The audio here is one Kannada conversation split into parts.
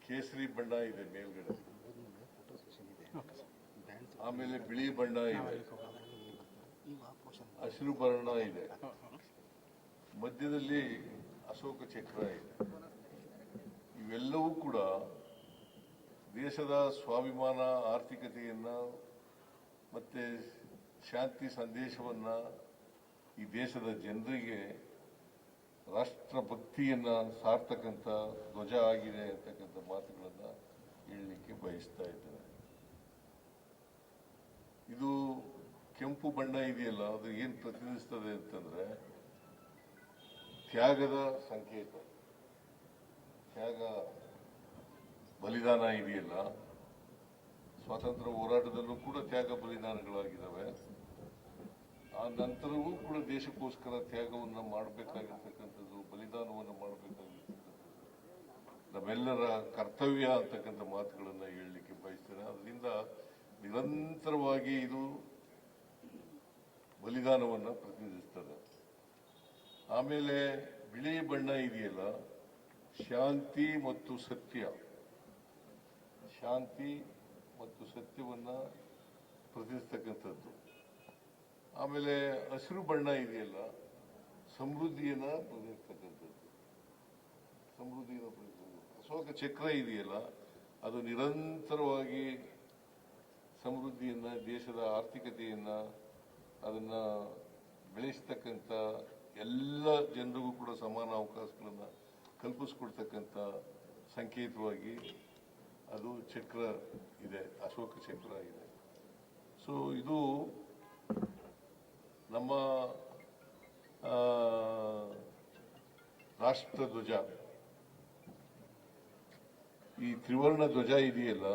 ಕೇಸರಿ ಬಣ್ಣ ಇದೆ ಮೇಲ್ಗಡೆ, ಆಮೇಲೆ ಬಿಳಿ ಬಣ್ಣ ಇದೆ, ಹಸಿರು ಬಣ್ಣ ಇದೆ, ಮಧ್ಯದಲ್ಲಿ ಅಶೋಕ ಚಕ್ರ ಇದೆ. ಇವೆಲ್ಲವೂ ಕೂಡ ದೇಶದ ಸ್ವಾಭಿಮಾನ, ಆರ್ಥಿಕತೆಯನ್ನ ಮತ್ತೆ ಶಾಂತಿ ಸಂದೇಶವನ್ನ ಈ ದೇಶದ ಜನರಿಗೆ ರಾಷ್ಟ್ರಭಕ್ತಿಯನ್ನ ಸಾರ್ತಕ್ಕಂಥ ಧ್ವಜ ಆಗಿದೆ ಅಂತಕ್ಕಂಥ ಮಾತುಗಳನ್ನ ಹೇಳಲಿಕ್ಕೆ ಬಯಸ್ತಾ ಇದ್ದೇನೆ. ಇದು ಕೆಂಪು ಬಣ್ಣ ಇದೆಯಲ್ಲ, ಅದು ಏನ್ ಪ್ರತಿನಿಧಿಸ್ತದೆ ಅಂತಂದ್ರೆ ತ್ಯಾಗದ ಸಂಕೇತ. ತ್ಯಾಗ, ಬಲಿದಾನ ಇದೆಯಲ್ಲ, ಸ್ವಾತಂತ್ರ್ಯ ಹೋರಾಟದಲ್ಲೂ ಕೂಡ ತ್ಯಾಗ ಬಲಿದಾನಗಳಾಗಿದ್ದಾವೆ. ಆ ನಂತರವೂ ಕೂಡ ದೇಶಕ್ಕೋಸ್ಕರ ತ್ಯಾಗವನ್ನು ಮಾಡಬೇಕಾಗಿರ್ತಕ್ಕಂಥದ್ದು, ಬಲಿದಾನವನ್ನು ಮಾಡಬೇಕಾಗಿರ್ತಕ್ಕಂಥದ್ದು ನಮ್ಮೆಲ್ಲರ ಕರ್ತವ್ಯ ಅಂತಕ್ಕಂಥ ಮಾತುಗಳನ್ನು ಹೇಳಲಿಕ್ಕೆ ಬಯಸ್ತೇನೆ. ಅದರಿಂದ ನಿರಂತರವಾಗಿ ಇದು ಬಲಿದಾನವನ್ನು ಪ್ರತಿನಿಧಿಸ್ತದೆ. ಆಮೇಲೆ ಬಿಳಿ ಬಣ್ಣ ಇದೆಯಲ್ಲ, ಶಾಂತಿ ಮತ್ತು ಸತ್ಯ, ಶಾಂತಿ ಮತ್ತು ಸತ್ಯವನ್ನ ಪ್ರತಿನಿಧಿಸ್ತಕ್ಕಂಥದ್ದು. ಆಮೇಲೆ ಹಸಿರು ಬಣ್ಣ ಇದೆಯಲ್ಲ, ಸಮೃದ್ಧಿಯನ್ನ ಪ್ರತಿನಿಧಿಸ್ತಕ್ಕಂಥದ್ದು, ಸಮೃದ್ಧಿಯನ್ನು ಪ್ರತಿನಿಧಿಸ್ತಕ್ಕಂಥದ್ದು. ಅಶೋಕ ಚಕ್ರ ಇದೆಯಲ್ಲ, ಅದು ನಿರಂತರವಾಗಿ ಸಮೃದ್ಧಿಯನ್ನ, ದೇಶದ ಆರ್ಥಿಕತೆಯನ್ನ ಅದನ್ನ ಬೆಳೆಸ್ತಕ್ಕಂಥ, ಎಲ್ಲ ಜನರಿಗೂ ಕೂಡ ಸಮಾನ ಅವಕಾಶಗಳನ್ನ ಕಲ್ಪಿಸ್ಕೊಡ್ತಕ್ಕಂಥ ಸಂಕೇತವಾಗಿ ಅದು ಚಕ್ರ ಇದೆ, ಅಶೋಕ ಚಕ್ರ ಇದೆ. ಸೊ ಇದು ನಮ್ಮ ರಾಷ್ಟ್ರ ಧ್ವಜ. ಈ ತ್ರಿವರ್ಣ ಧ್ವಜ ಇದೆಯಲ್ಲ,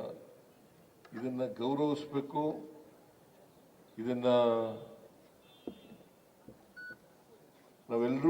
ಇದನ್ನ ಗೌರವಿಸಬೇಕು. ಇದನ್ನ ನಾವೆಲ್ಲರೂ